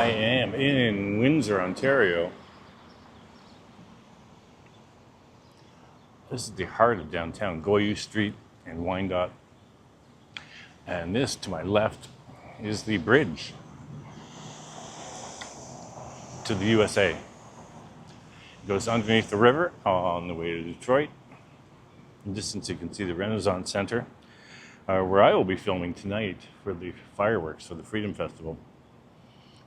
I am in Windsor, Ontario. This is the heart of downtown, Goyou Street and Wyandotte. And this to my left is the bridge to the USA. It goes underneath the river on the way to Detroit. In the distance you can see the Renaissance Center, where I will be filming tonight for the fireworks for the Freedom Festival.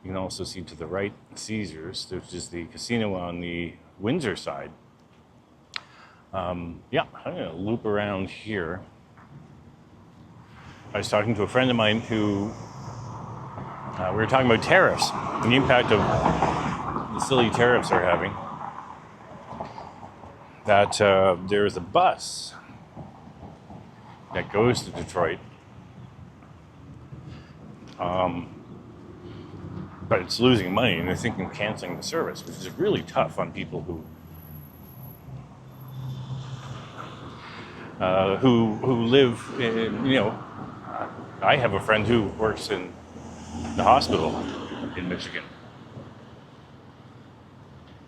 You can also see to the right Caesars, which is the casino on the Windsor side. I'm going to loop around here. I was talking to a friend of mine who, we were talking about tariffs and the impact of the silly tariffs they're having. That there's a bus that goes to Detroit, but it's losing money and they're thinking of canceling the service, which is really tough on people who live in, I have a friend who works in the hospital in Michigan.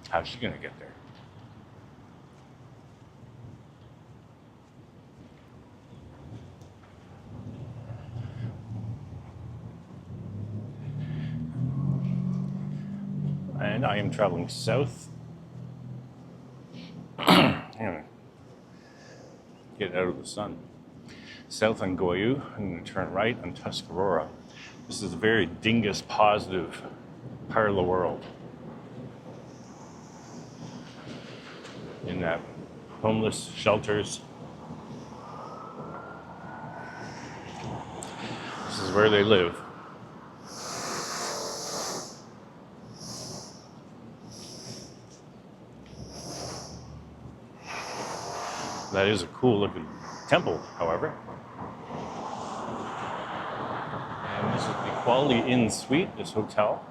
How's she going to get there? And I am traveling south. Get out of the sun. South on Goyou, I'm going to turn right on Tuscarora. This is a very dingus positive part of the world. In that homeless shelters. This is where they live. That is a cool looking temple, however. And this is the Quality Inn Suite, this hotel.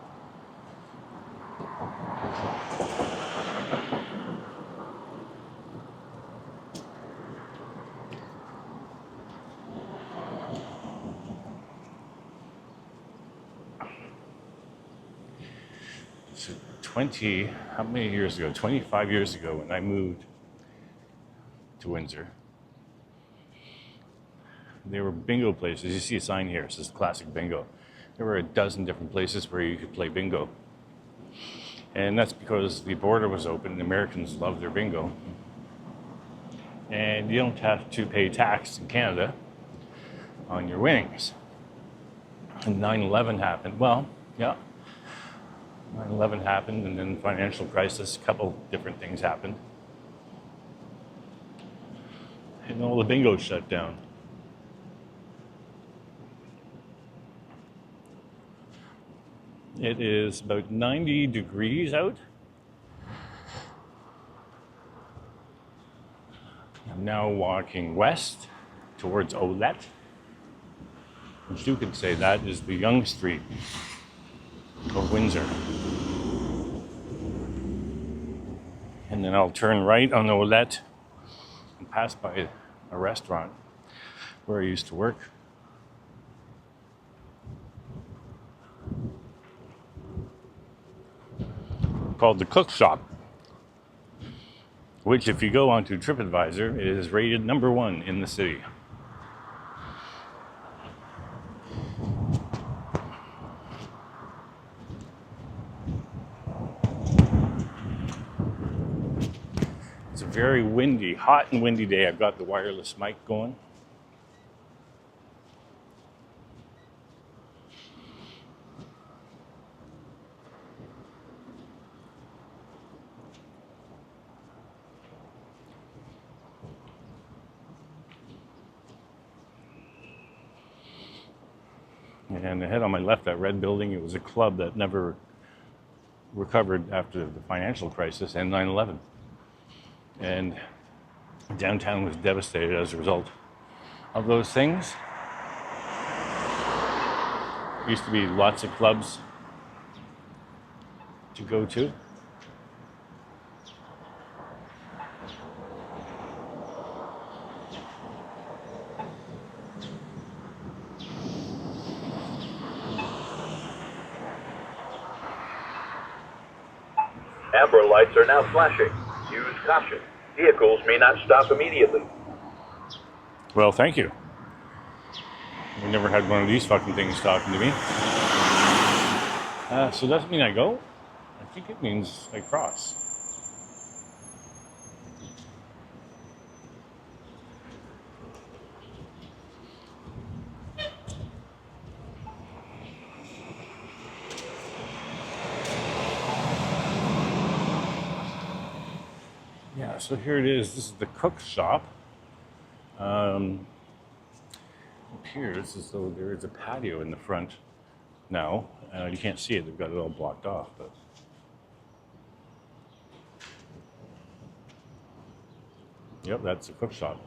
So how many years ago? 25 years ago when I moved to Windsor. There were bingo places. You see a sign here, it says Classic Bingo. There were a dozen different places where you could play bingo. And that's because the border was open and Americans love their bingo. And you don't have to pay tax in Canada on your winnings. And 9/11 happened. 9/11 happened, and then the financial crisis, a couple different things happened. And all the bingo shut down. It is about 90 degrees out. I'm now walking west towards Olette, which you could say that is the Young Street of Windsor. And then I'll turn right on Olette and pass by a restaurant where I used to work. Called the Cook Shop, which if you go onto TripAdvisor, it is rated #1 in the city. It's a very windy, hot and windy day. I've got the wireless mic going. And ahead on my left, that red building, it was a club that never recovered after the financial crisis and 9/11. And downtown was devastated as a result of those things. Used to be lots of clubs to go to. Amber lights are now flashing. Use caution. Vehicles may not stop immediately. Well, thank you. We never had one of these fucking things talking to me. So does it mean I go? I think it means I cross. Yeah, so here it is. This is the cook shop. It appears as though there is a patio in the front now. You can't see it, they've got it all blocked off, but yep, that's the cook shop.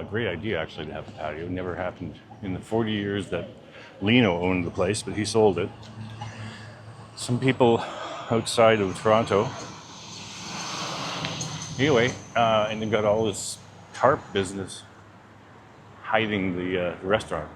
Great idea, actually, to have a patio. Never happened in the 40 years that Lino owned the place, but he sold it. Some people outside of Toronto. Anyway, and they've got all this tarp business hiding the restaurant.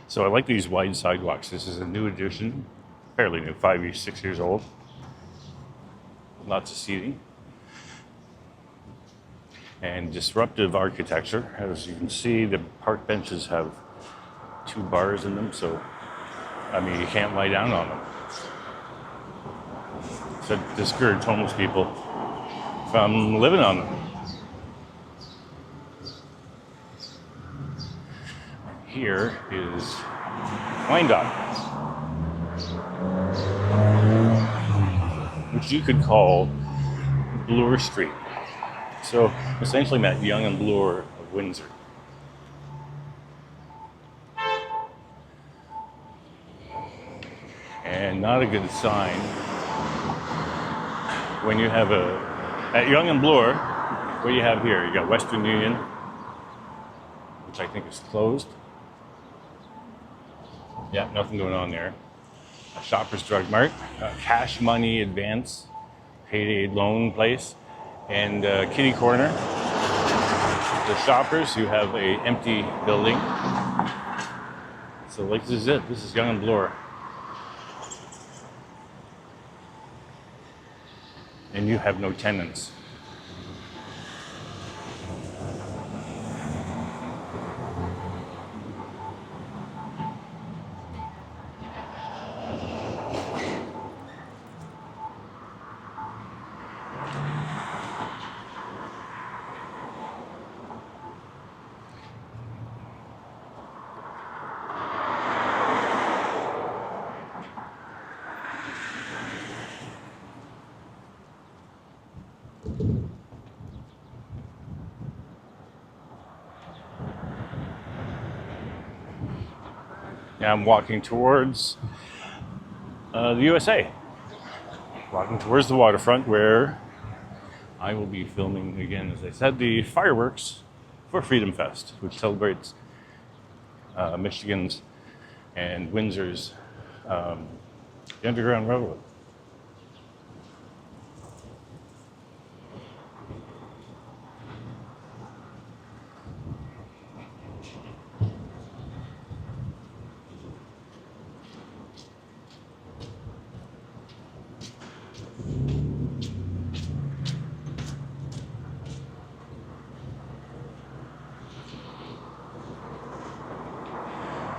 So I like these wide sidewalks. This is a new addition, fairly new, 6 years old. Lots of seating. And disruptive architecture. As you can see, the park benches have 2 bars in them, so, I mean, you can't lie down on them. So to discourage homeless people from living on them. Here is Wyandotte, which you could call Bloor Street. So essentially met Young and Bloor of Windsor. And not a good sign when you have at Young and Bloor, what do you have here? You got Western Union, which I think is closed. Yeah, nothing going on there. A Shoppers Drug Mart, a Cash Money Advance, payday loan place, and Kitty Corner. The Shoppers, you have a empty building. So like this is it. This is Young and Bloor. And you have no tenants. Now I'm walking towards the USA. Walking towards the waterfront where I will be filming again, as I said, the fireworks for Freedom Fest, which celebrates Michigan's and Windsor's the Underground Railroad.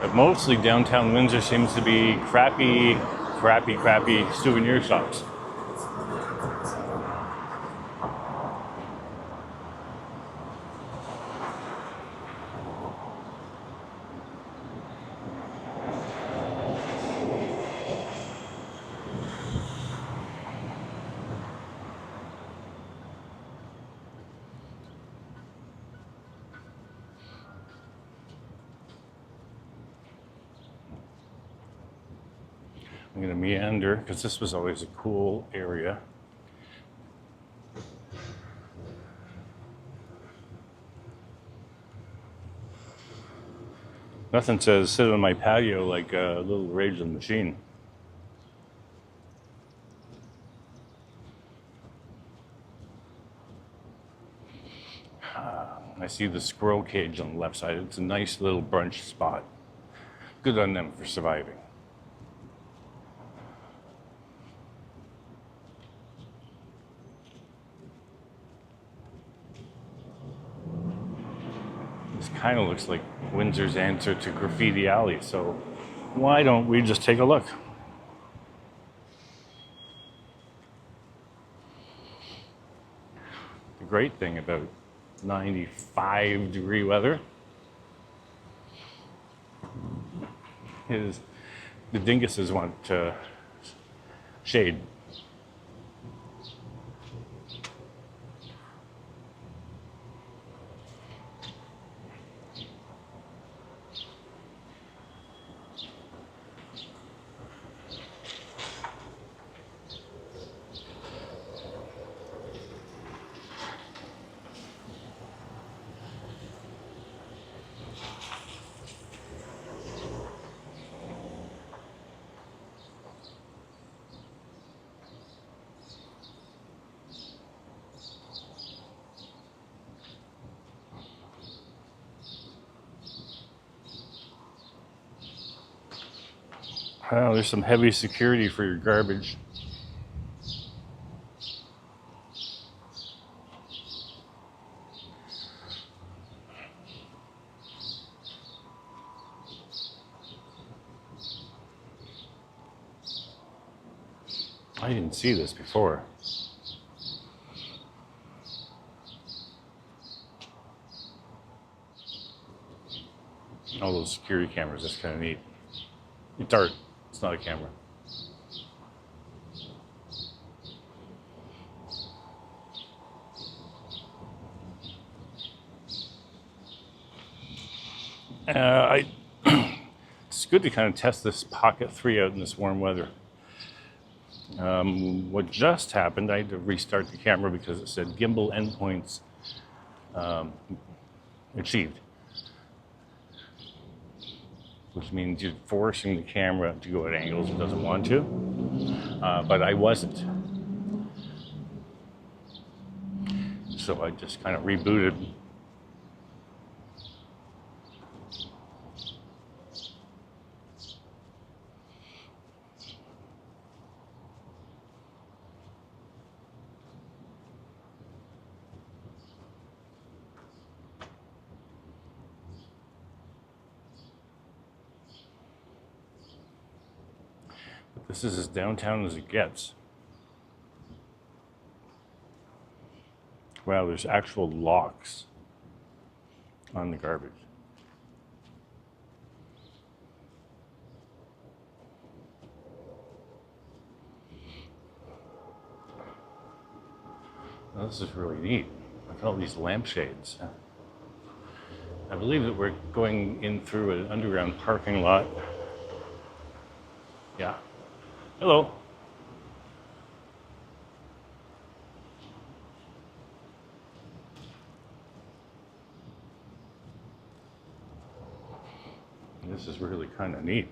But mostly downtown Windsor seems to be crappy souvenir shops. I'm going to meander because this was always a cool area. Nothing says sit on my patio like a little Rage of the Machine. I see the squirrel cage on the left side. It's a nice little brunch spot. Good on them for surviving. This kind of looks like Windsor's answer to Graffiti Alley, so why don't we just take a look? The great thing about 95-degree weather is the dinguses want shade. Well, there's some heavy security for your garbage. I didn't see this before. All those security cameras, that's kind of neat. It's art, it's not a camera. It's good to kind of test this Pocket 3 out in this warm weather. What just happened, I had to restart the camera because it said gimbal endpoints achieved, which means you're forcing the camera to go at angles it doesn't want to, but I wasn't. So I just kind of rebooted. This is as downtown as it gets. Wow, there's actual locks on the garbage. Now, this is really neat. Look at all these lampshades. I believe that we're going in through an underground parking lot. Yeah. Hello. This is really kind of neat.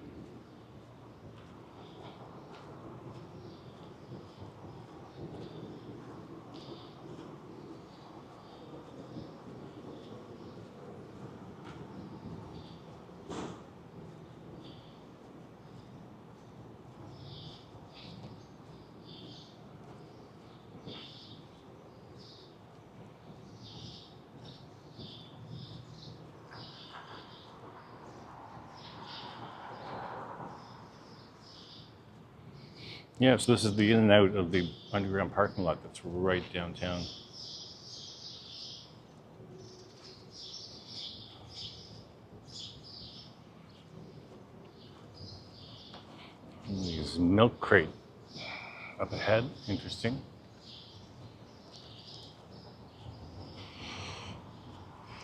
Yeah, so this is the in and out of the underground parking lot that's right downtown. There's a milk crate up ahead, interesting.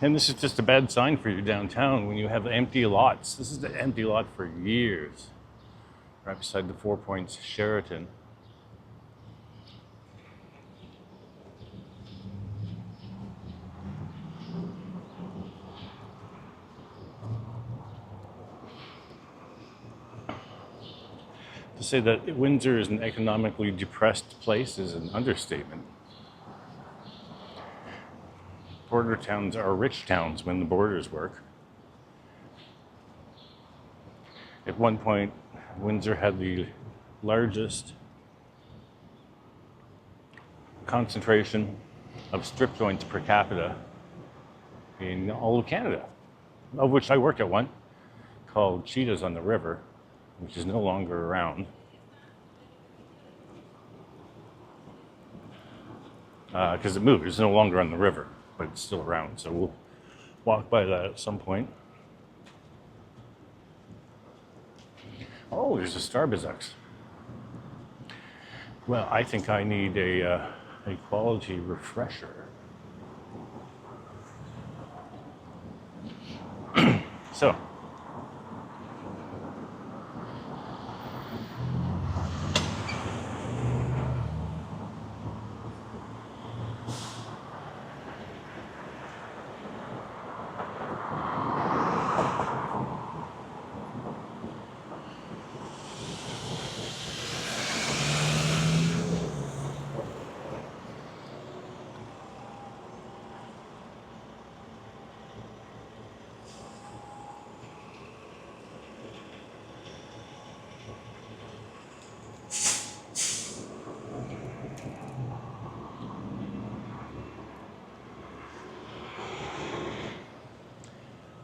And this is just a bad sign for you downtown when you have empty lots. This is the empty lot for years. right beside the Four Points Sheraton. To say that Windsor is an economically depressed place is an understatement. Border towns are rich towns when the borders work. At one point, Windsor had the largest concentration of strip joints per capita in all of Canada, of which I worked at one, called Cheetahs on the River, which is no longer around. Because it moved. It's no longer on the river, but it's still around. So we'll walk by that at some point. Oh, there's a Starbucks. Well, I think I need a quality refresher. So,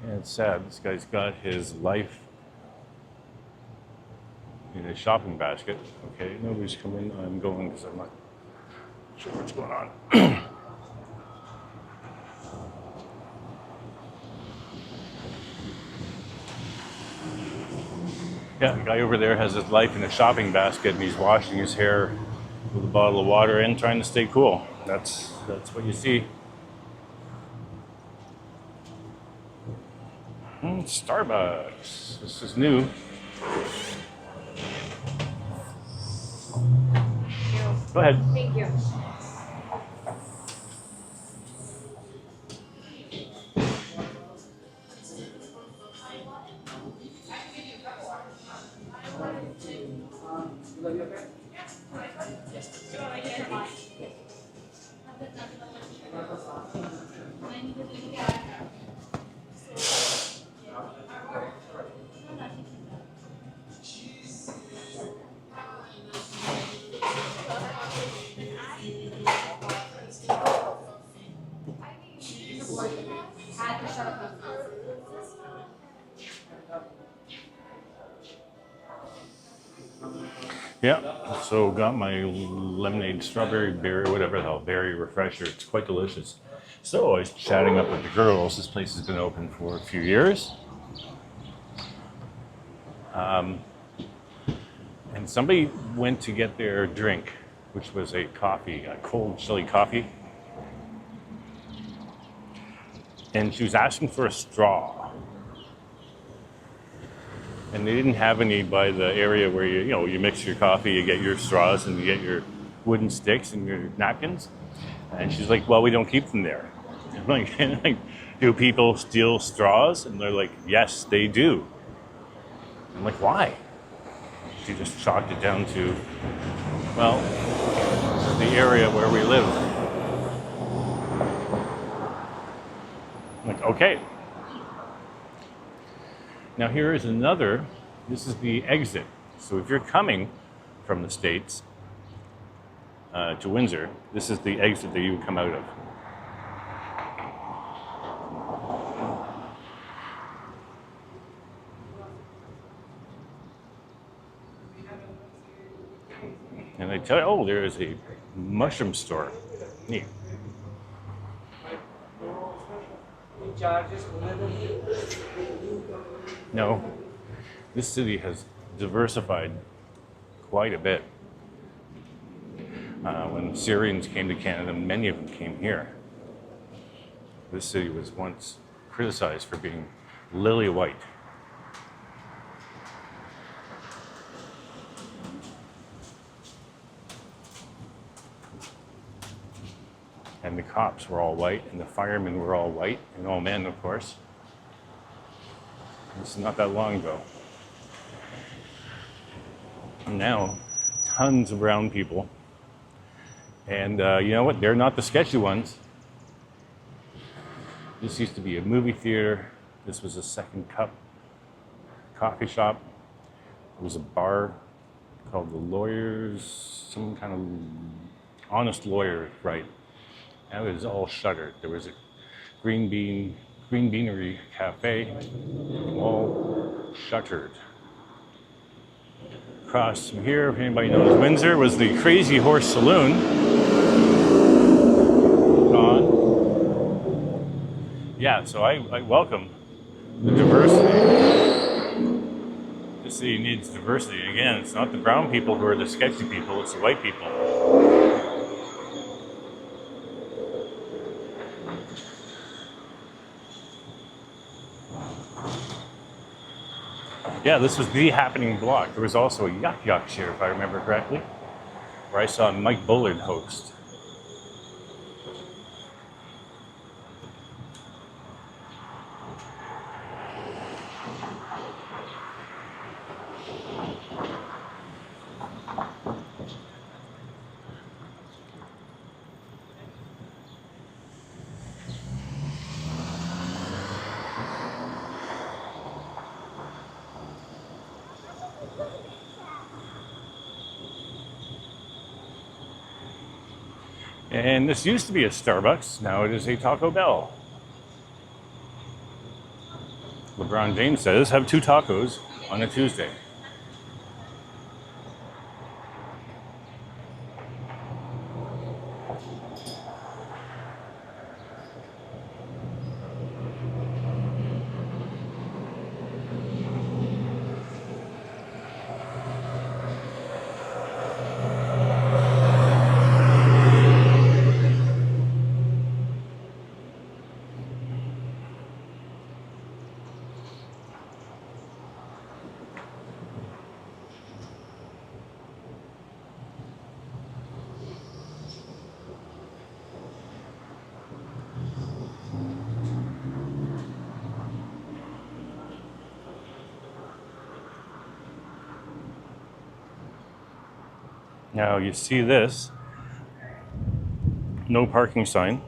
yeah, it's sad. This guy's got his life in a shopping basket. Okay, nobody's coming. I'm going because I'm not sure what's going on. Yeah, the guy over there has his life in a shopping basket and he's washing his hair with a bottle of water and trying to stay cool. That's what you see. Starbucks. This is new. Go ahead. Thank you. Yeah, so got my lemonade, strawberry berry, whatever the hell, berry refresher. It's quite delicious. So I was chatting up with the girls. This place has been open for a few years. And somebody went to get their drink, which was a coffee, a cold chili coffee. And she was asking for a straw. And they didn't have any by the area where you mix your coffee, you get your straws and you get your wooden sticks and your napkins. And she's like, well, we don't keep them there. I'm like, do people steal straws? And they're like, yes, they do. I'm like, why? She just chalked it down to, well, the area where we live. I'm like, okay. Now here is another, this is the exit. So if you're coming from the States to Windsor, this is the exit that you would come out of. And I tell you, oh, there is a mushroom store. Neat. No, this city has diversified quite a bit. When Syrians came to Canada, many of them came here. This city was once criticized for being lily white. And the cops were all white, and the firemen were all white, and all men, of course. This is not that long ago. And now, tons of brown people. And you know what? They're not the sketchy ones. This used to be a movie theater. This was a Second Cup coffee shop. It was a bar called the Lawyers, some kind of Honest Lawyer, right? And it was all shuttered. There was a Green Beanery Cafe, all shuttered. Across from here, if anybody knows Windsor, was the Crazy Horse Saloon. Gone. Yeah, so I welcome the diversity. The city needs diversity. Again, it's not the brown people who are the sketchy people, it's the white people. Yeah, this was the happening block. There was also a Yuck Yucks here, if I remember correctly, where I saw Mike Bullard host. And this used to be a Starbucks, now it is a Taco Bell. LeBron James says, have 2 tacos on a Tuesday. Now you see this, no parking sign.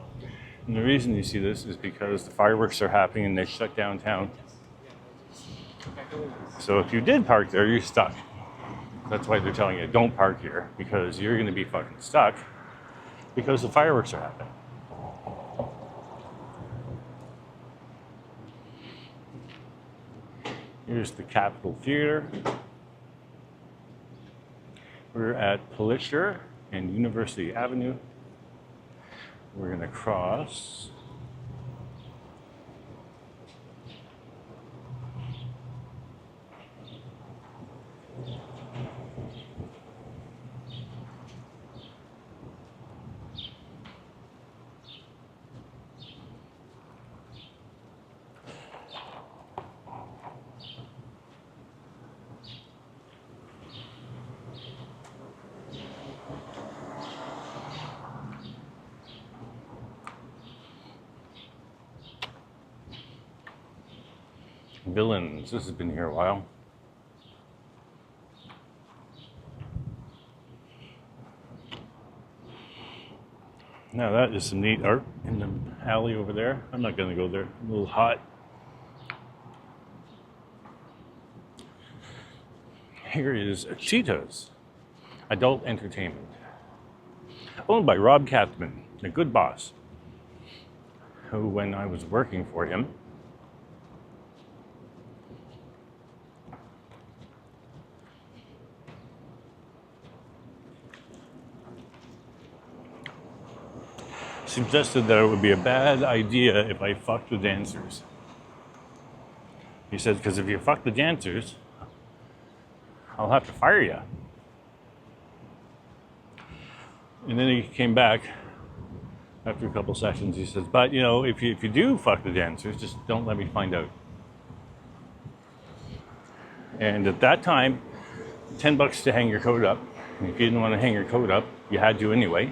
And the reason you see this is because the fireworks are happening and they shut down town. So if you did park there, you're stuck. That's why they're telling you, don't park here, because you're gonna be fucking stuck because the fireworks are happening. Here's the Capitol Theater. We're at Pulitzer and University Avenue. We're going to cross. Villains. This has been here a while. Now that is some neat art in the alley over there. I'm not going to go there. A little hot. Here is Cheetahs, adult entertainment, owned by Rob Katzman, a good boss, who, when I was working for him, suggested that it would be a bad idea if I fucked the dancers. He said, because if you fuck the dancers, I'll have to fire you. And then he came back after a couple sessions. He says, but you know, if you do fuck the dancers, just don't let me find out. And at that time, $10 to hang your coat up. And if you didn't want to hang your coat up, you had to anyway.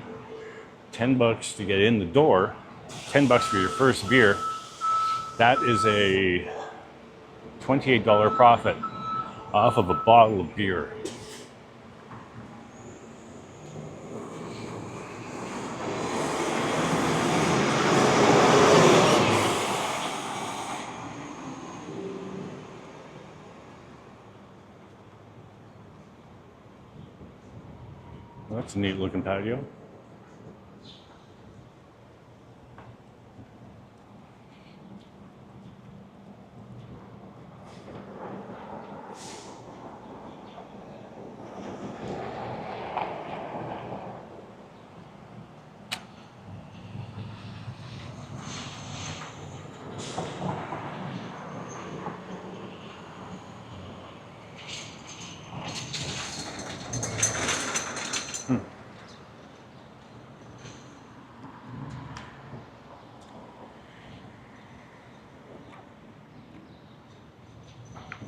$10 to get in the door, $10 for your first beer. That is a $28 profit off of a bottle of beer. Well, that's a neat looking patio.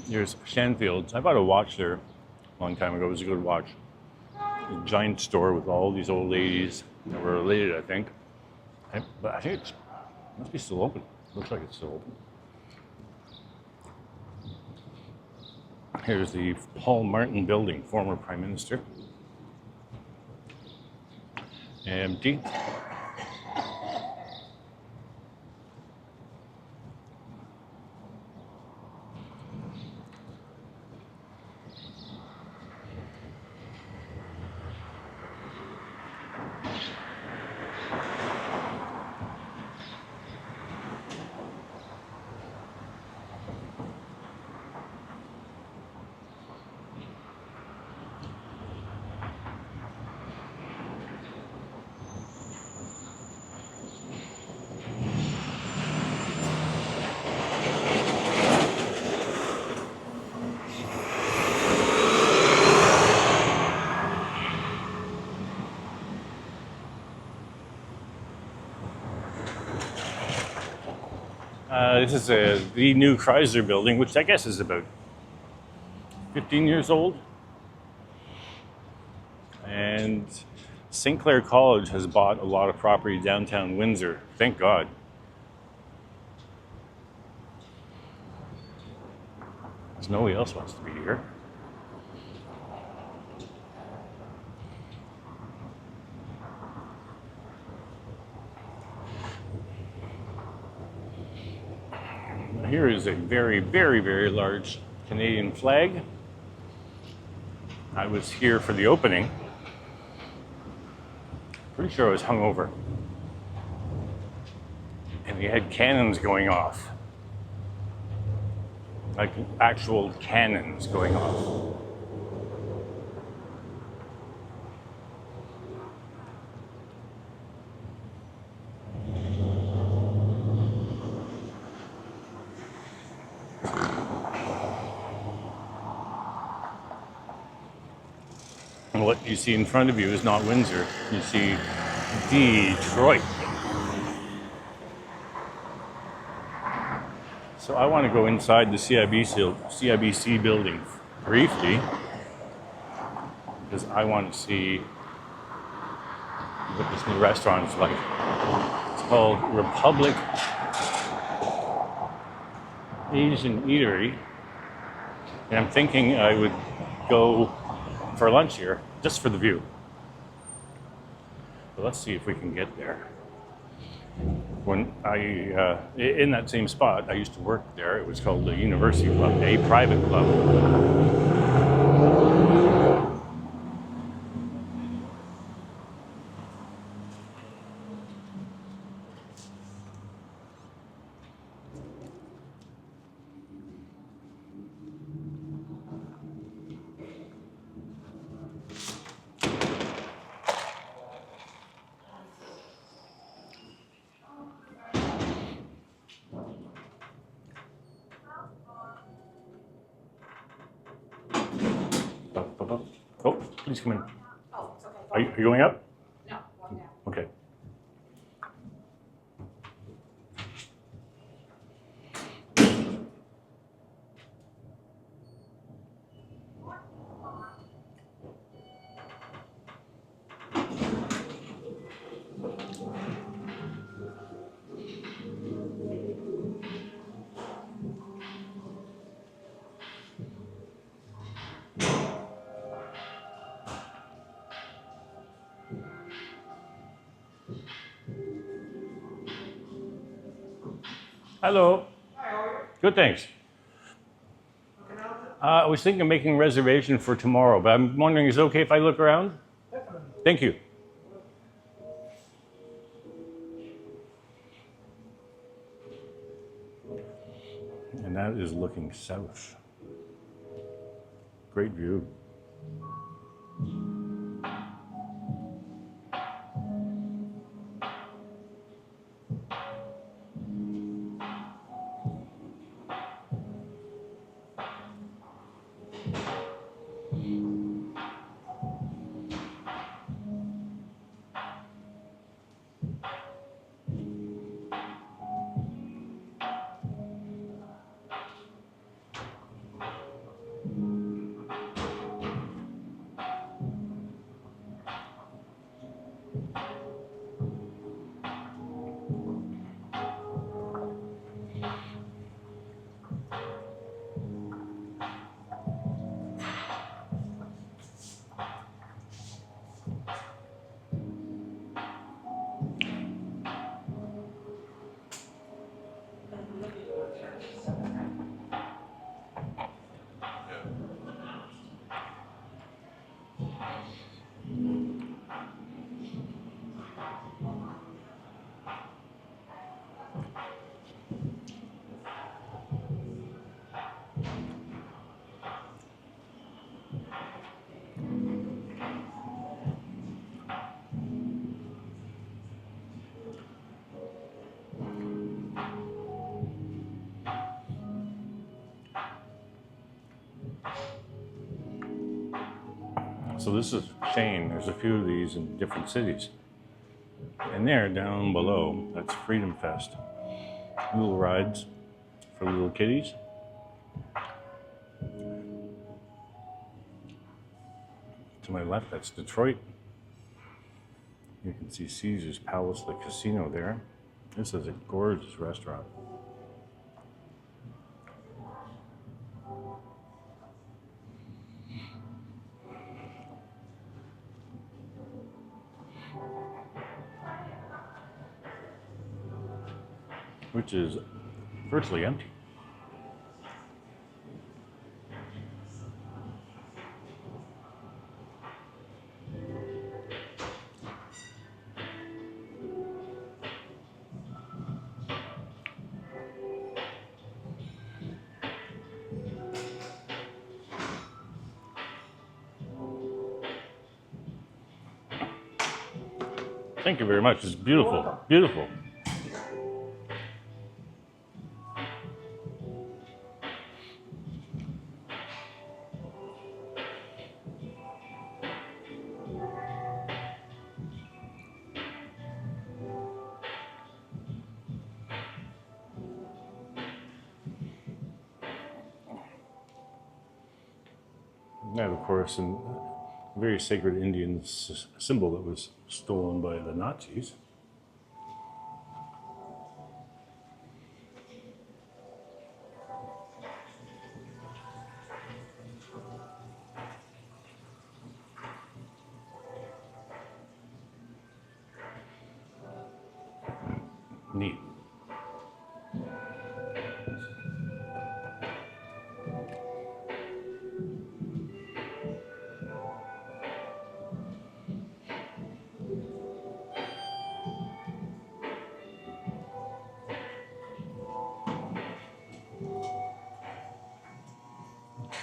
Here's Shanfields. I bought a watch there a long time ago. It was a good watch. A giant store with all these old ladies that were related, I think. But I think it must be still open. Looks like it's still open. Here's the Paul Martin building, former Prime Minister. Empty. This is the new Chrysler building, which I guess is about 15 years old. And St. Clair College has bought a lot of property downtown Windsor. Thank God. Because nobody else wants to be here. Here is a very, very, very large Canadian flag. I was here for the opening. Pretty sure I was hungover. And they had cannons going off. Like actual cannons going off. And what you see in front of you is not Windsor. You see Detroit. So I want to go inside the CIBC building briefly because I want to see what this new restaurant is like. It's called Republic Asian Eatery. And I'm thinking I would go for lunch here, just for the view. But let's see if we can get there. When I, in that same spot, I used to work there. It was called the University Club, a private club. Oh, please come in. Oh, it's okay. Are you going up? No, going down. Okay. Hello. Hi, how are you? Good, thanks. Looking out? I was thinking of making a reservation for tomorrow, but I'm wondering, is it okay if I look around? Definitely. Thank you. And that is looking south. Great view. So this is Shane. There's a few of these in different cities. And there, down below, that's Freedom Fest. Little rides for little kiddies. To my left, that's Detroit. You can see Caesar's Palace, the casino there. This is a gorgeous restaurant. Which is virtually empty. Thank you very much. It's beautiful, beautiful. That, of course, a very sacred Indian symbol that was stolen by the Nazis. Neat.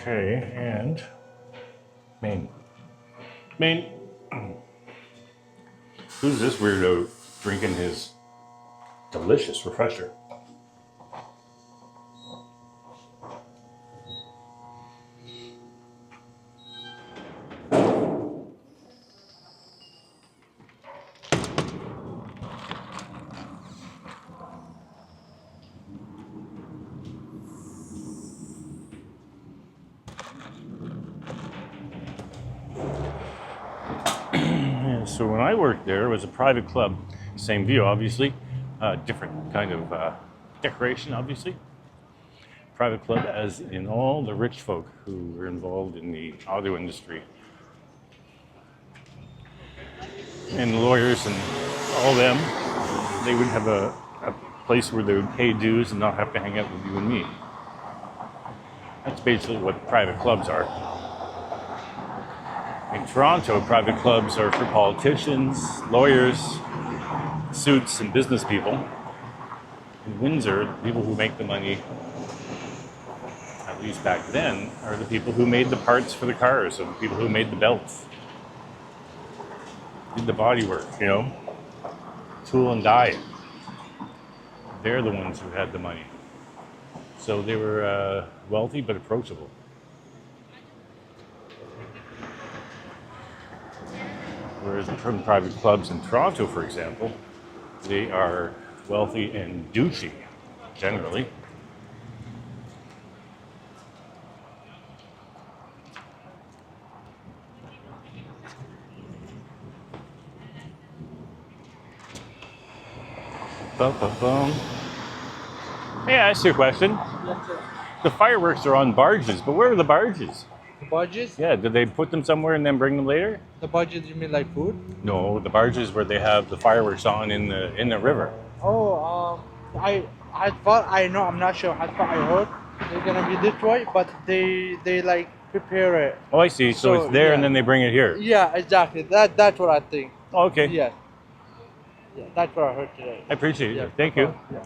Okay, and Maine. Maine. Who's this weirdo drinking his delicious refresher? So when I worked there, it was a private club. Same view, obviously. Different kind of decoration, obviously. Private club, as in all the rich folk who were involved in the auto industry. And lawyers and all them, they would have a place where they would pay dues and not have to hang out with you and me. That's basically what private clubs are. In Toronto, private clubs are for politicians, lawyers, suits, and business people. In Windsor, the people who make the money, at least back then, are the people who made the parts for the cars, and the people who made the belts, did the body work, you know, tool and die. They're the ones who had the money. So they were wealthy but approachable. Whereas from private clubs in Toronto, for example, they are wealthy and douchey, generally. Bum, bum, bum. Hey, I asked you a question. Yes, sir. The fireworks are on barges, but where are the barges? The budgets? Yeah, did they put them somewhere and then bring them later? The budgets, you mean like food? No, the barges where they have the fireworks on in the river. Oh, I thought, I know, I'm not sure. I thought I heard they're gonna be destroyed, but they like prepare it. Oh, I see. So it's there and yeah. then they bring it here. Yeah, exactly. That's what I think. Okay. Yes. Yeah, that's what I heard today. I appreciate Yeah, it. Thank you. Yeah.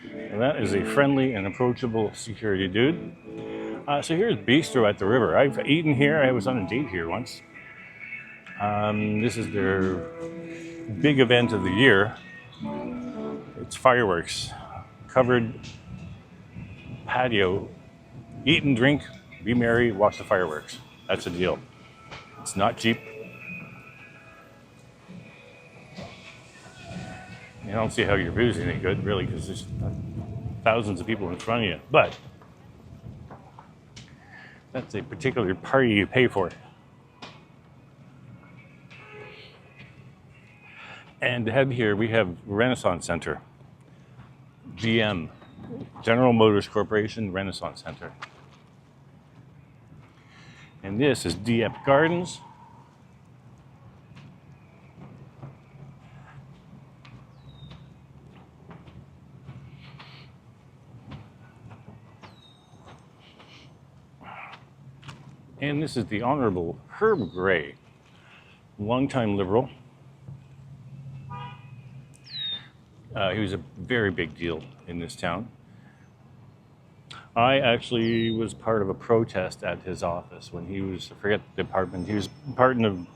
And that is a friendly and approachable security dude. So here's Bistro at the river. I've eaten here. I was on a date here once. This is their big event of the year. It's fireworks. Covered patio. Eat and drink, be merry, watch the fireworks. That's the deal. It's not cheap. I don't see how your booze is any good, really, because there's thousands of people in front of you. But that's a particular party you pay for. And ahead here we have Renaissance Center. GM, General Motors Corporation Renaissance Center. And this is Dieppe Gardens. And this is the Honorable Herb Gray, longtime Liberal. He was a very big deal in this town. I actually was part of a protest at his office when he was, I forget the department, he was part of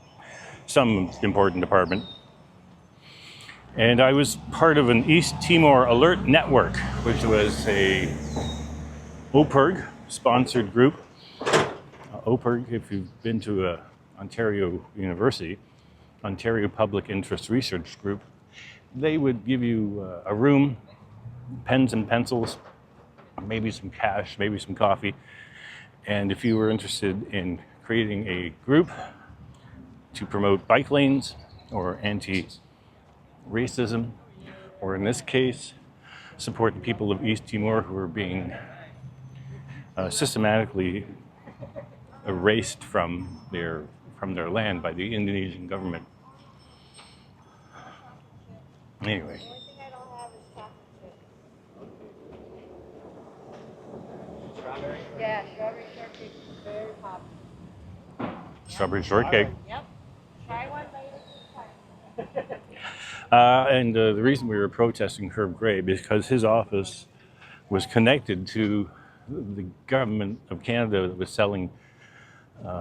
some important department. And I was part of an East Timor Alert Network, which was a OPIRG sponsored group. OPIRG, if you've been to Ontario University, Ontario Public Interest Research Group, they would give you a room, pens and pencils, maybe some cash, maybe some coffee. And if you were interested in creating a group to promote bike lanes or anti-racism, or in this case, support the people of East Timor who are being systematically erased from their land by the Indonesian government. Anyway. The only thing I don't have is chocolate chip. Yeah, strawberry shortcake is very popular. Strawberry shortcake. Yep. Try one later. And the reason we were protesting Herb Gray because his office was connected to the government of Canada that was selling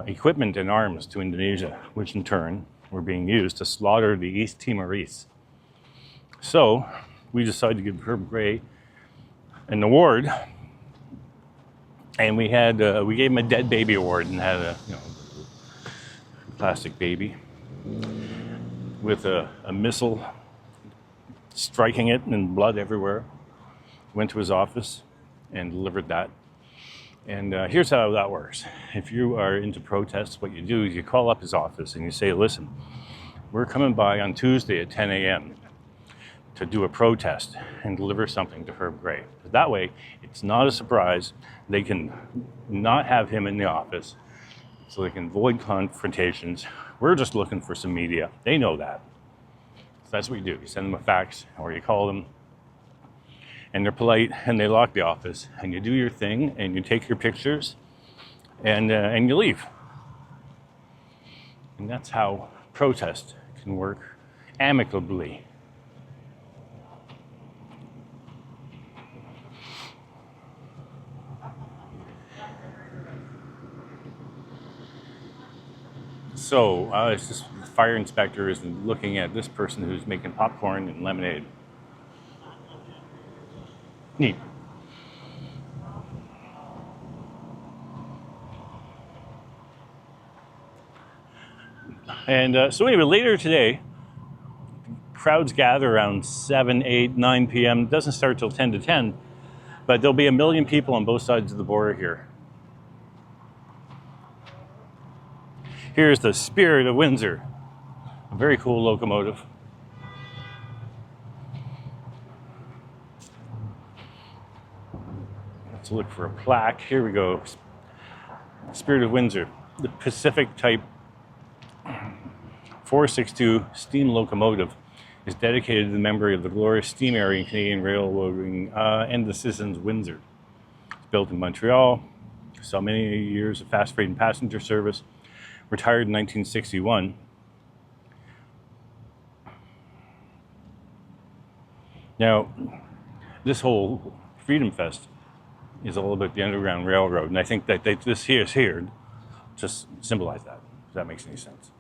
equipment and arms to Indonesia, which in turn were being used to slaughter the East Timorese. So we decided to give Herb Gray an award, and we gave him a dead baby award and had a plastic baby with a missile striking it and blood everywhere. Went to his office and delivered that. And here's how that works. If you are into protests, what you do is you call up his office and you say, listen, we're coming by on Tuesday at 10 a.m. to do a protest and deliver something to Herb Gray. That way, it It's not a surprise. They can not have him in the office so they can avoid confrontations. We're just looking for some media. They know that. So that's what you do. You send them a fax or you call them and they're polite and they lock the office and you do your thing and you take your pictures and you leave. And that's how protest can work amicably. So, it's just the fire inspector is looking at this person who's making popcorn and lemonade. Neat. And so anyway, later today, crowds gather around 7, 8, 9 p.m. It doesn't start till 10 to 10, but there'll be 1 million people on both sides of the border here. Here's the Spirit of Windsor, a very cool locomotive. Let's look for a plaque. Here we go. Spirit of Windsor, the Pacific type 462 steam locomotive is dedicated to the memory of the glorious steam era in Canadian railroading and the citizens of Windsor. It's built in Montreal, saw many years of fast freight and passenger service, retired in 1961. Now, this whole Freedom Fest is all about the Underground Railroad, and I think that this here is here to symbolize that, if that makes any sense.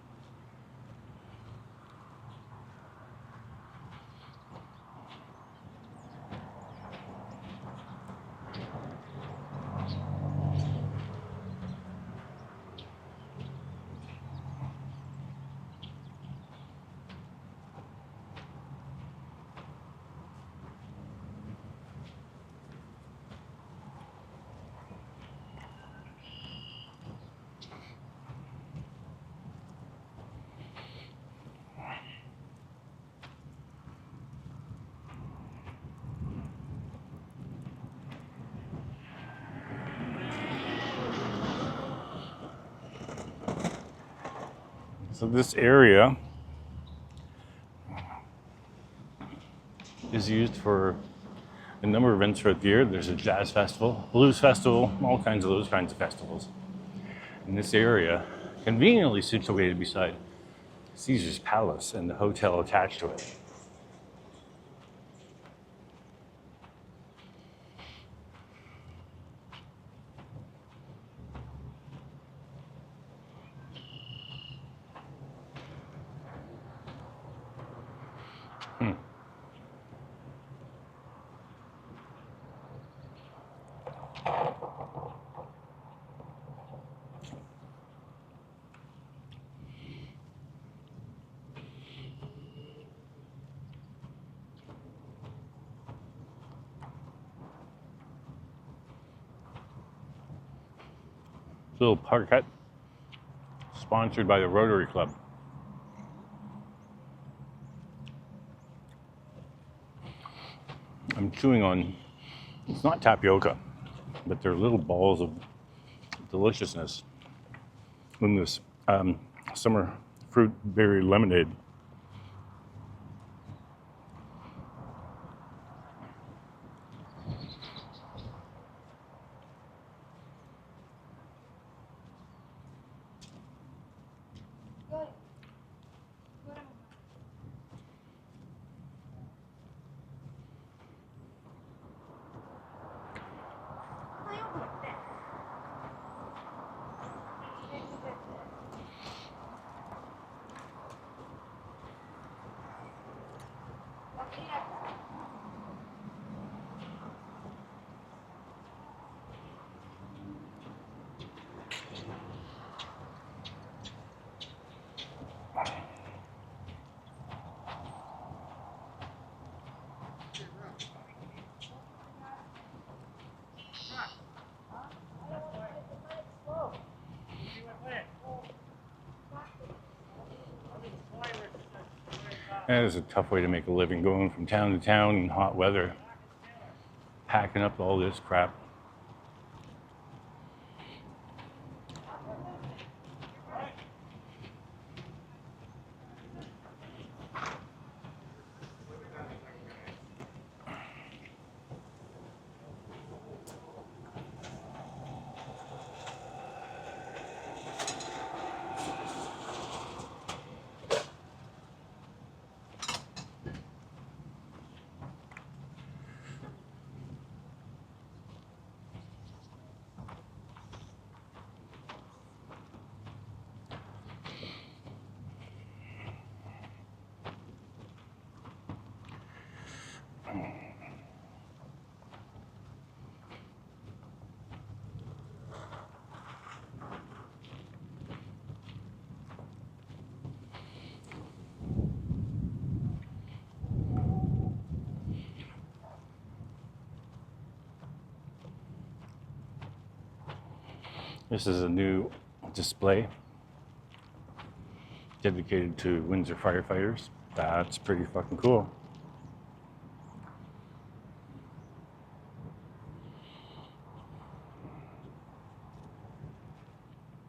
So this area is used for a number of events throughout the year. There's a jazz festival, blues festival, all kinds of those kinds of festivals. And this area, conveniently situated beside Caesar's Palace and the hotel attached to it. Little park hut sponsored by the Rotary Club. I'm chewing on, it's not tapioca, but they're little balls of deliciousness in this summer fruit berry lemonade. That is a tough way to make a living, going from town to town in hot weather, packing up all this crap. This is a new display dedicated to Windsor firefighters. That's pretty fucking cool.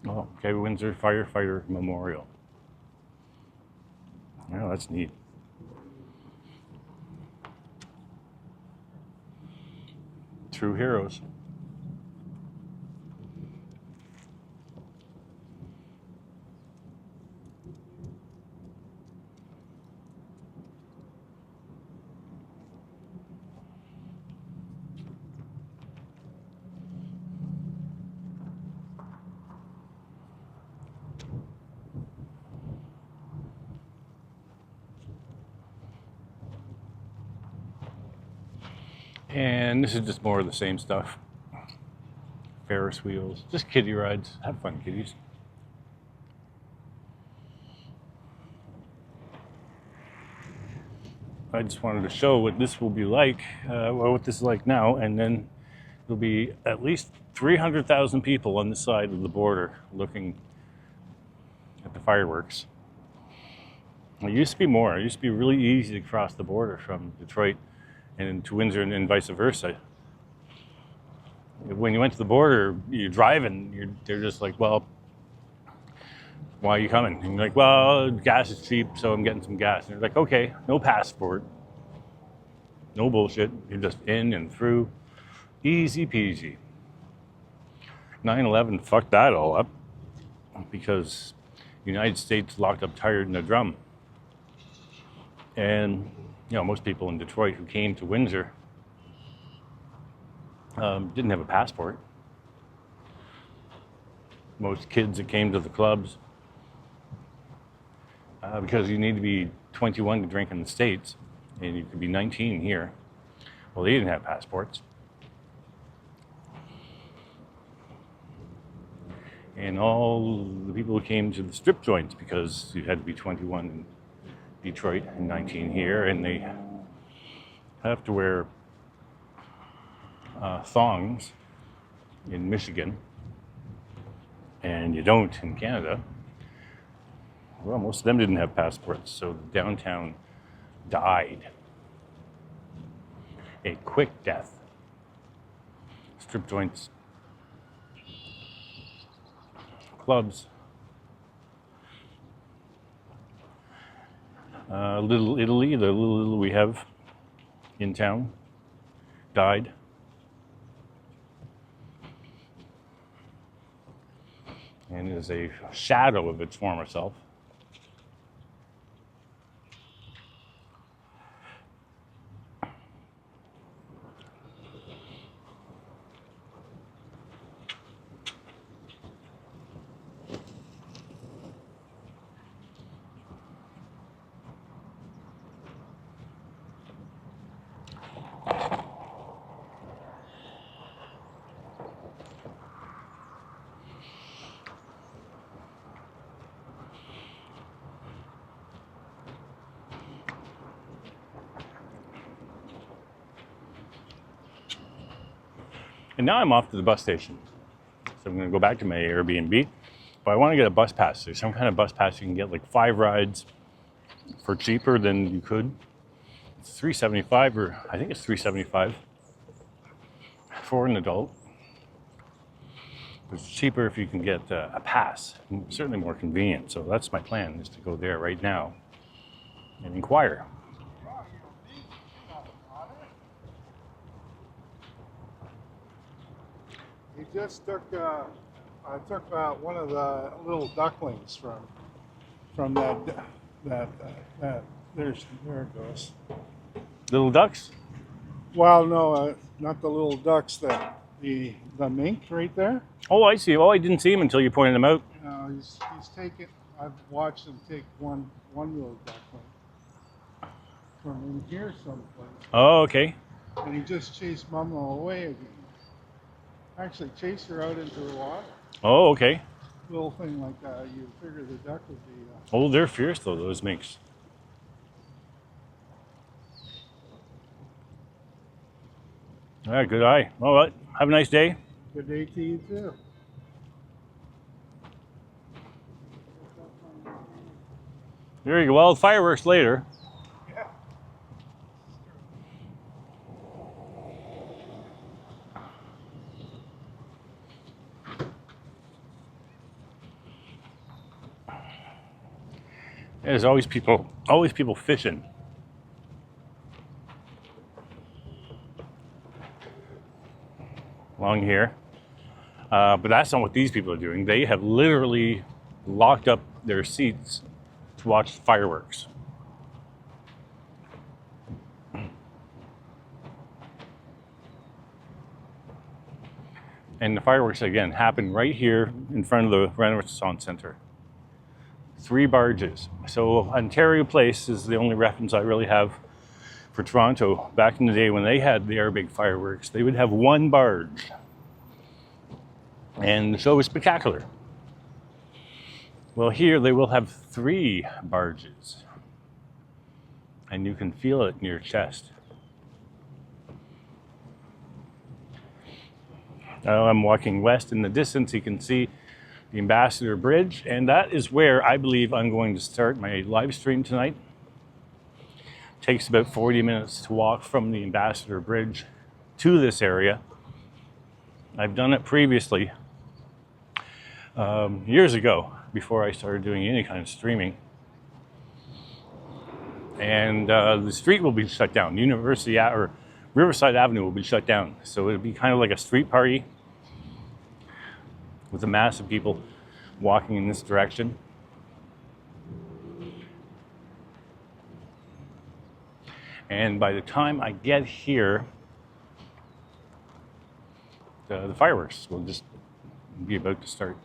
Oh, okay, Windsor Firefighter Memorial. Yeah, that's neat. True heroes. And this is just more of the same stuff. Ferris wheels, just kiddie rides. Have fun, kiddies. I just wanted to show what this will be like, what this is like now, and then there'll be at least 300,000 people on this side of the border looking at the fireworks. It used to be more. It used to be really easy to cross the border from Detroit and to Windsor and vice versa. When you went to the border, you're driving, they're just like, well, why are you coming? And you're like, well, gas is cheap, so I'm getting some gas. And they're like, okay, no passport, no bullshit. You're just in and through, easy peasy. 9/11 fucked that all up because the United States locked up tired in a drum. And, most people in Detroit who came to Windsor didn't have a passport. Most kids that came to the clubs, because you need to be 21 to drink in the States, and you could be 19 here. Well, they didn't have passports. And all the people who came to the strip joints, because you had to be 21 in Detroit and 19 here, and they have to wear thongs in Michigan, and you don't in Canada. Well, most of them didn't have passports, so the downtown died. A quick death. Strip joints, clubs, Little Italy, the little we have in town, died. And is a shadow of its former self. And now I'm off to the bus station. So I'm going to go back to my Airbnb. But I want to get a bus pass. There's some kind of bus pass you can get like 5 rides for cheaper than you could. It's $3.75, or I think it's $3.75. for an adult. It's cheaper if you can get a pass. Certainly more convenient. So that's my plan, is to go there right now and inquire. He just took. I took one of the little ducklings from that. There it goes. Little ducks? Well, no, not the little ducks. The mink right there. Oh, I see. Oh, I didn't see him until you pointed him out. He's taken. I've watched him take one little duckling from in here someplace, Oh, okay. and he just chased Mama away again. Actually, chased her out into the water. Oh, okay. Little thing like that. You figure the duck would be. Oh, they're fierce though, those minks. All right, good eye. All right, have a nice day. Good day to you too. There you go. Well, fireworks later. Yeah. There's always people fishing. Along here. But that's not what these people are doing. They have literally locked up their seats to watch fireworks. And the fireworks, again, happen right here in front of the Renaissance Center. 3 barges. So Ontario Place is the only reference I really have for Toronto. Back in the day when they had their big fireworks, they would have 1 barge. And the show was spectacular. Well, here they will have 3 barges. And you can feel it in your chest. Now I'm walking west in the distance. You can see the Ambassador Bridge, and that is where I believe I'm going to start my live stream tonight. It takes about 40 minutes to walk from the Ambassador Bridge to this area. I've done it previously, years ago, before I started doing any kind of streaming. And the street will be shut down. Or Riverside Avenue will be shut down. So it'll be kind of like a street party with a mass of people walking in this direction. And by the time I get here, the fireworks will just be about to start.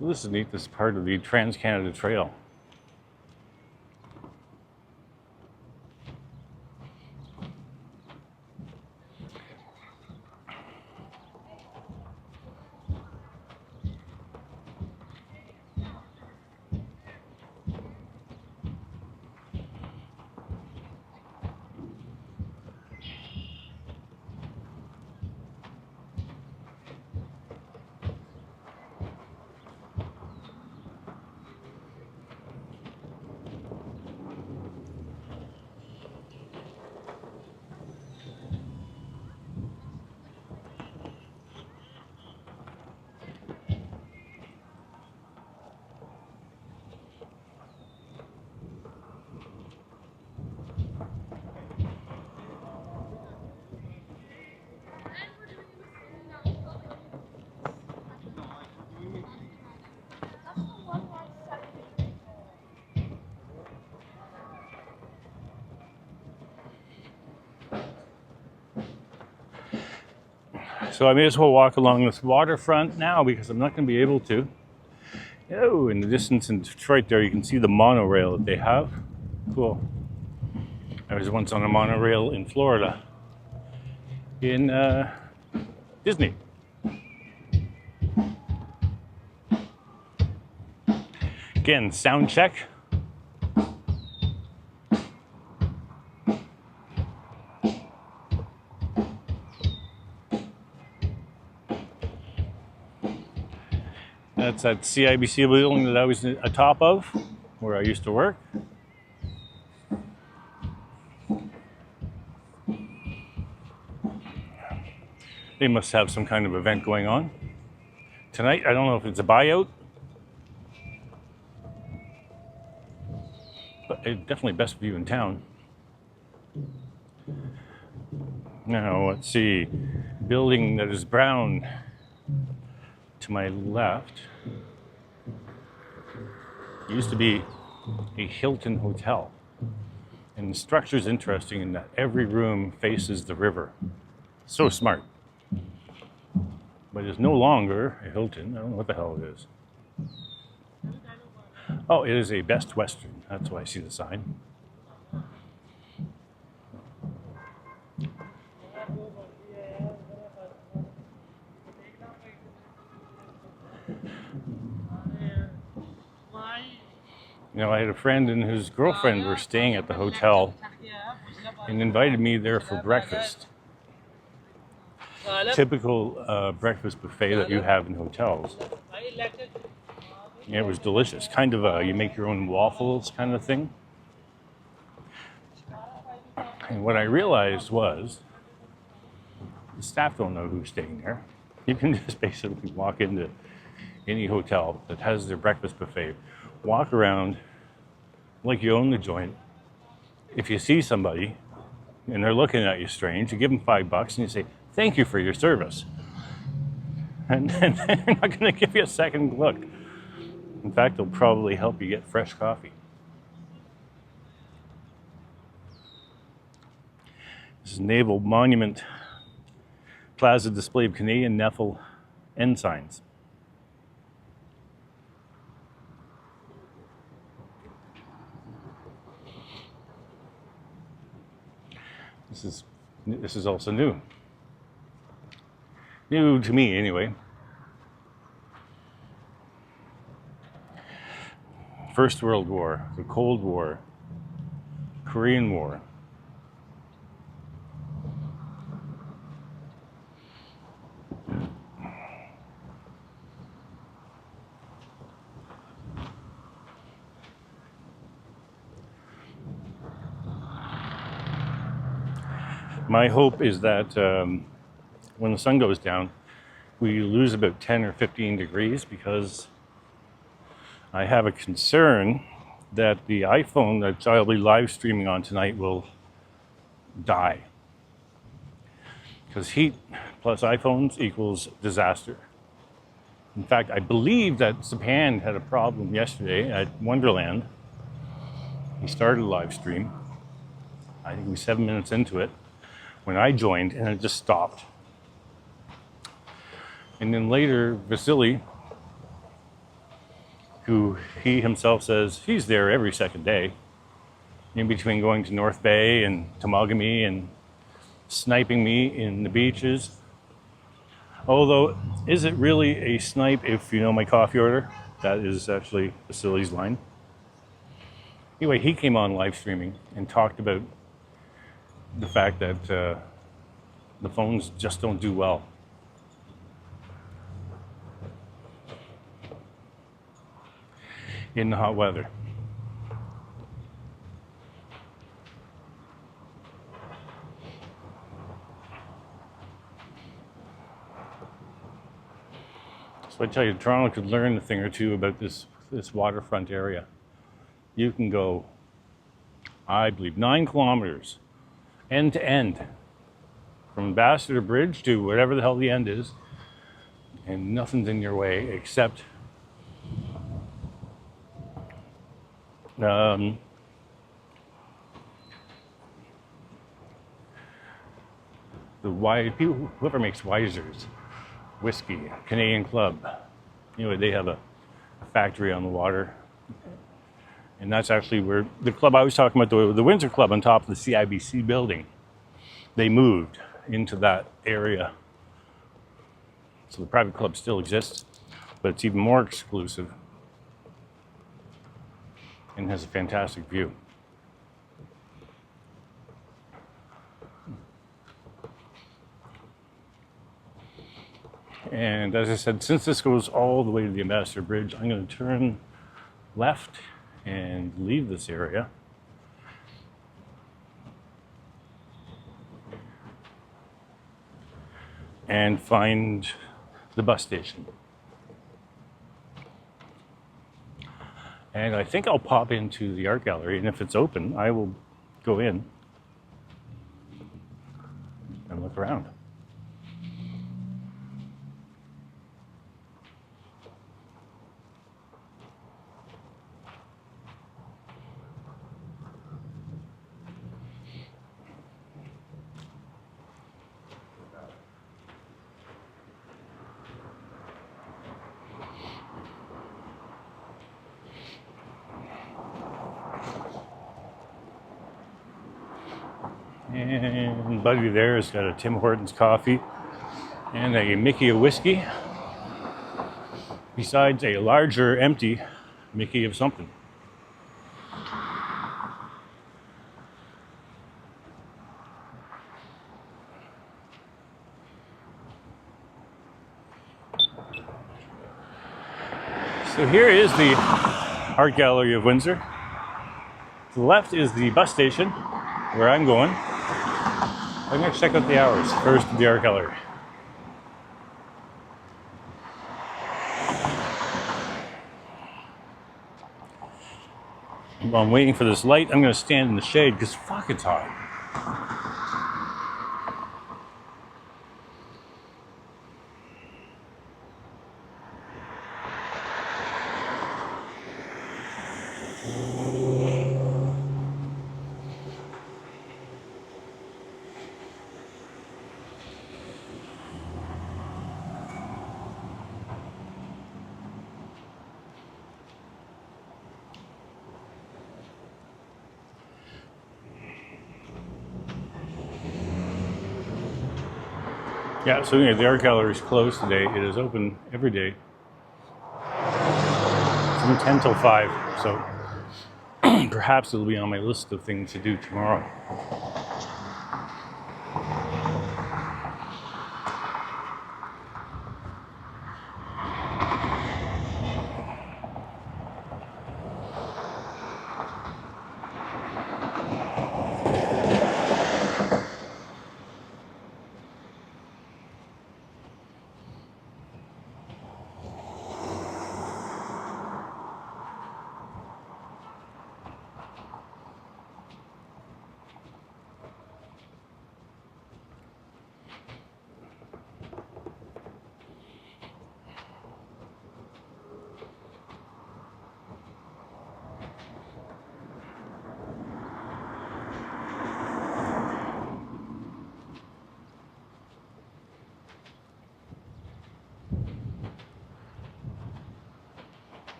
Well, this is neat. This is part of the Trans-Canada Trail. So I may as well walk along this waterfront now because I'm not going to be able to. Oh, in the distance in Detroit there, you can see the monorail that they have. Cool. I was once on a monorail in Florida in Disney. Again, sound check. That's that CIBC building that I was atop of, where I used to work. They must have some kind of event going on. Tonight, I don't know if it's a buyout, but it's definitely best view in town. Now, let's see. Building that is brown to my left used to be a Hilton hotel. And the structure is interesting in that every room faces the river. So smart. But it's no longer a Hilton. I don't know what the hell it is. Oh, it is a Best Western. That's why I see the sign. You know, I had a friend and his girlfriend were staying at the hotel and invited me there for breakfast. Typical breakfast buffet that you have in hotels. Yeah, it was delicious. Kind of a you make your own waffles kind of thing. And what I realized was the staff don't know who's staying there. You can just basically walk into any hotel that has their breakfast buffet, walk around like you own the joint. If you see somebody and they're looking at you strange, you give them $5 and you say, "Thank you for your service." And then they're not going to give you a second look. In fact, they'll probably help you get fresh coffee. This is Naval Monument Plaza display of Canadian NEFL ensigns. This is also new. New to me, anyway. First World War, the Cold War, Korean War. My hope is that when the sun goes down, we lose about 10 or 15 degrees because I have a concern that the iPhone that I'll be live streaming on tonight will die. Because heat plus iPhones equals disaster. In fact, I believe that Sapan had a problem yesterday at Wonderland. He started a live stream. I think he was 7 minutes into it when I joined, and it just stopped. And then later, Vasily, who he himself says he's there every second day, in between going to North Bay and Temagami and sniping me in the beaches. Although, is it really a snipe if you know my coffee order? That is actually Vasily's line. Anyway, he came on live streaming and talked about the fact that the phones just don't do well. In the hot weather. So I tell you, Toronto could learn a thing or two about this waterfront area. You can go, I believe, 9 kilometers end to end, from Ambassador Bridge to whatever the hell the end is, and nothing's in your way except whoever makes Wisers whiskey, Canadian Club. Anyway, they have a factory on the water. And that's actually where the club I was talking about, the Windsor Club on top of the CIBC building, they moved into that area. So the private club still exists, but it's even more exclusive. and has a fantastic view. And as I said, since this goes all the way to the Ambassador Bridge, I'm going to turn left and leave this area. And find the bus station. And I think I'll pop into the art gallery, and if it's open, I will go in and look around. And Buddy there has got a Tim Hortons coffee and a Mickey of whiskey, besides a larger empty Mickey of something. So here is the Art Gallery of Windsor. To the left is the bus station where I'm going. I'm going to check out the hours first of the art gallery. While I'm waiting for this light, I'm going to stand in the shade because fuck, it's hot. Yeah, so anyway, the art gallery is closed today. It is open every day from 10 till 5, so perhaps it'll be on my list of things to do tomorrow.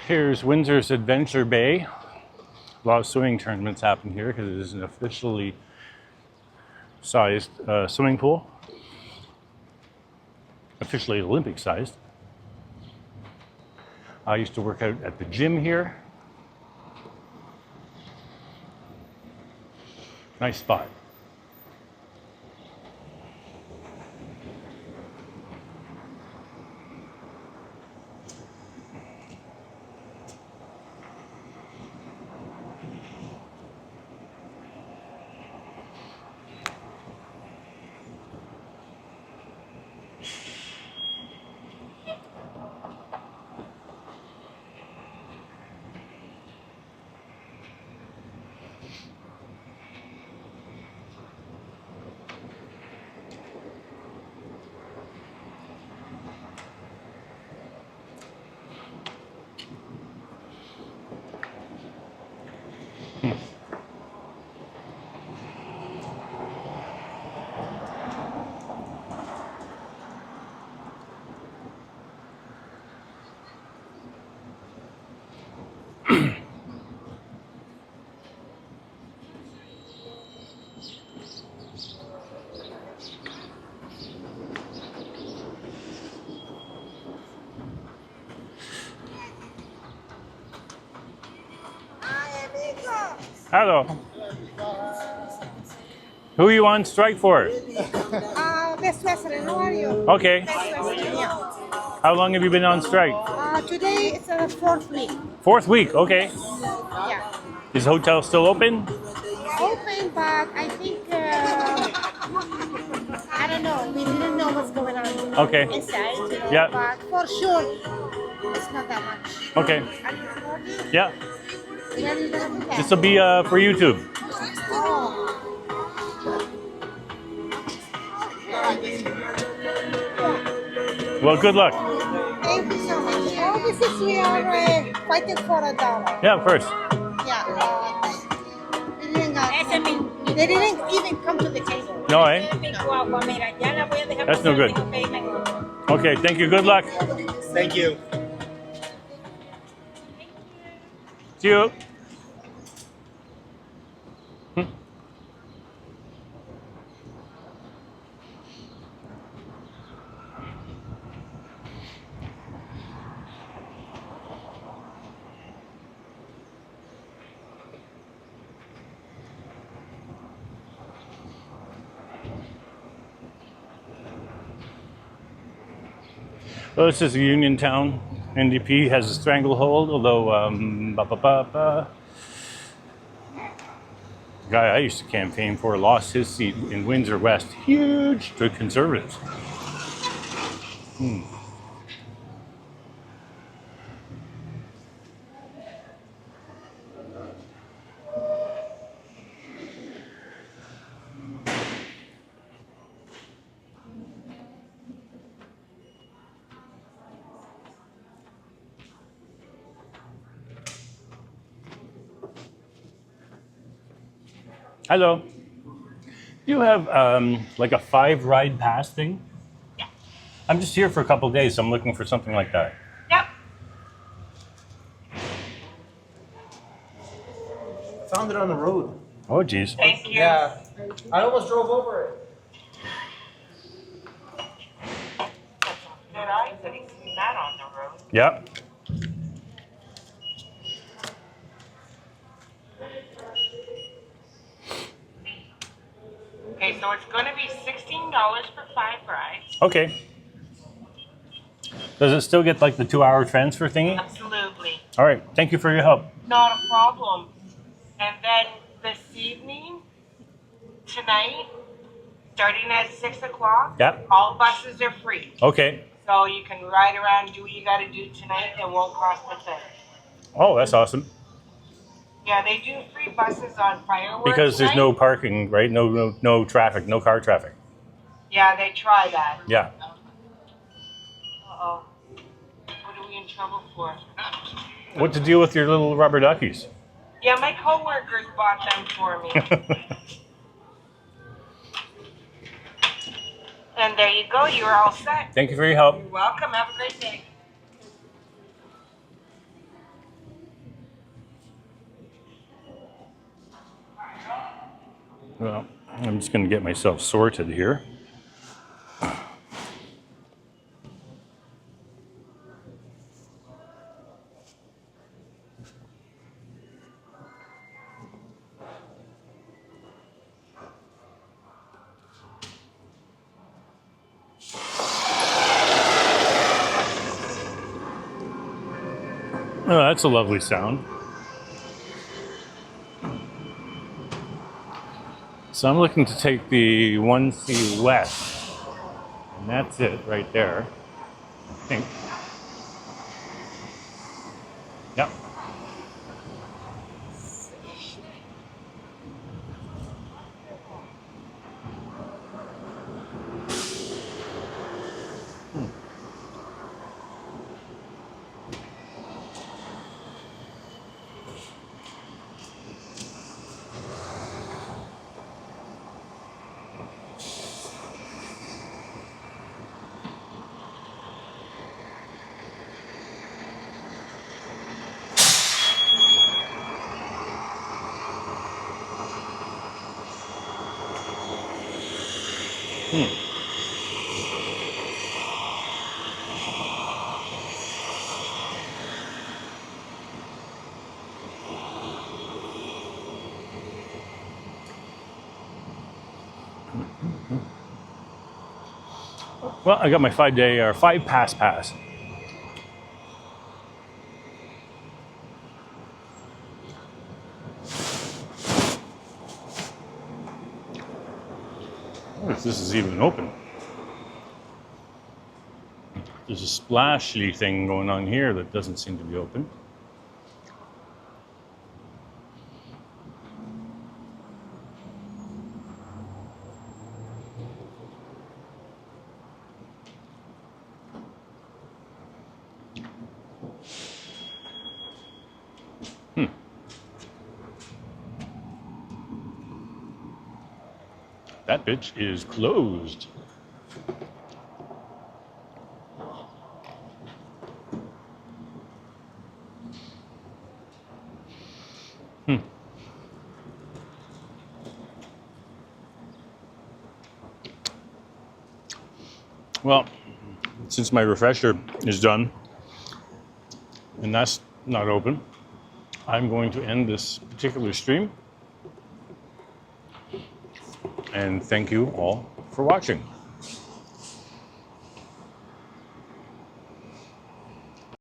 Here's Windsor's Adventure Bay. A lot of swimming tournaments happen here because it is an officially sized swimming pool. Officially Olympic sized. I used to work out at the gym here. Nice spot. Hello. Who are you on strike for? Best Western, how are you? Okay. Best Western, yeah. How long have you been on strike? Today it's the fourth week. Fourth week. Okay. Yeah. Is the hotel still open? Open, but I think, I don't know. We didn't know what's going on Okay. inside, you know. Yeah. But for sure, it's not that much. Okay. Are you recording? Yeah. When are you going to do that? This will be for YouTube. Oh. Well, good luck. Thank you so much. All this is we are fighting for $1. Yeah, of course. Yeah. They didn't even come to the table. No, eh? That's no good. Okay, thank you. Good luck. Thank you. See you. Well, this is a union town. NDP has a stranglehold, although the guy I used to campaign for lost his seat in Windsor West. Huge to Conservatives. Hello. Do you have like a 5-ride pass thing? Yeah. I'm just here for a couple of days, so I'm looking for something like that. Yep. I found it on the road. Oh, geez. Thank you. Yeah. I almost drove over it. Good eyes that he's seen that on the road. Yep. Okay, so it's going to be $16 for 5 rides. Okay. Does it still get like the 2-hour transfer thingy? Absolutely. All right. Thank you for your help. Not a problem. And then this evening, tonight, starting at 6 o'clock, Yep. all buses are free. Okay. So you can ride around, do what you got to do tonight. It won't cost a thing. Oh, that's awesome. Yeah, they do free buses on fireworks Because there's night. no parking, right? No traffic, no car traffic. Yeah, they try that. Yeah. Uh-oh. What are we in trouble for? What to deal with your little rubber duckies? Yeah, my coworkers bought them for me. And there you go. You're all set. Thank you for your help. You're welcome. Have a great day. Well, I'm just going to get myself sorted here. Oh, that's a lovely sound. So I'm looking to take the 1C West, and that's it right there, I think. Yep. Well, I got my 5-day or 5 pass. I wonder if this is even open. There's a splashy thing going on here that doesn't seem to be open. That bitch is closed. Well, since my refresher is done and that's not open, I'm going to end this particular stream. And thank you all for watching.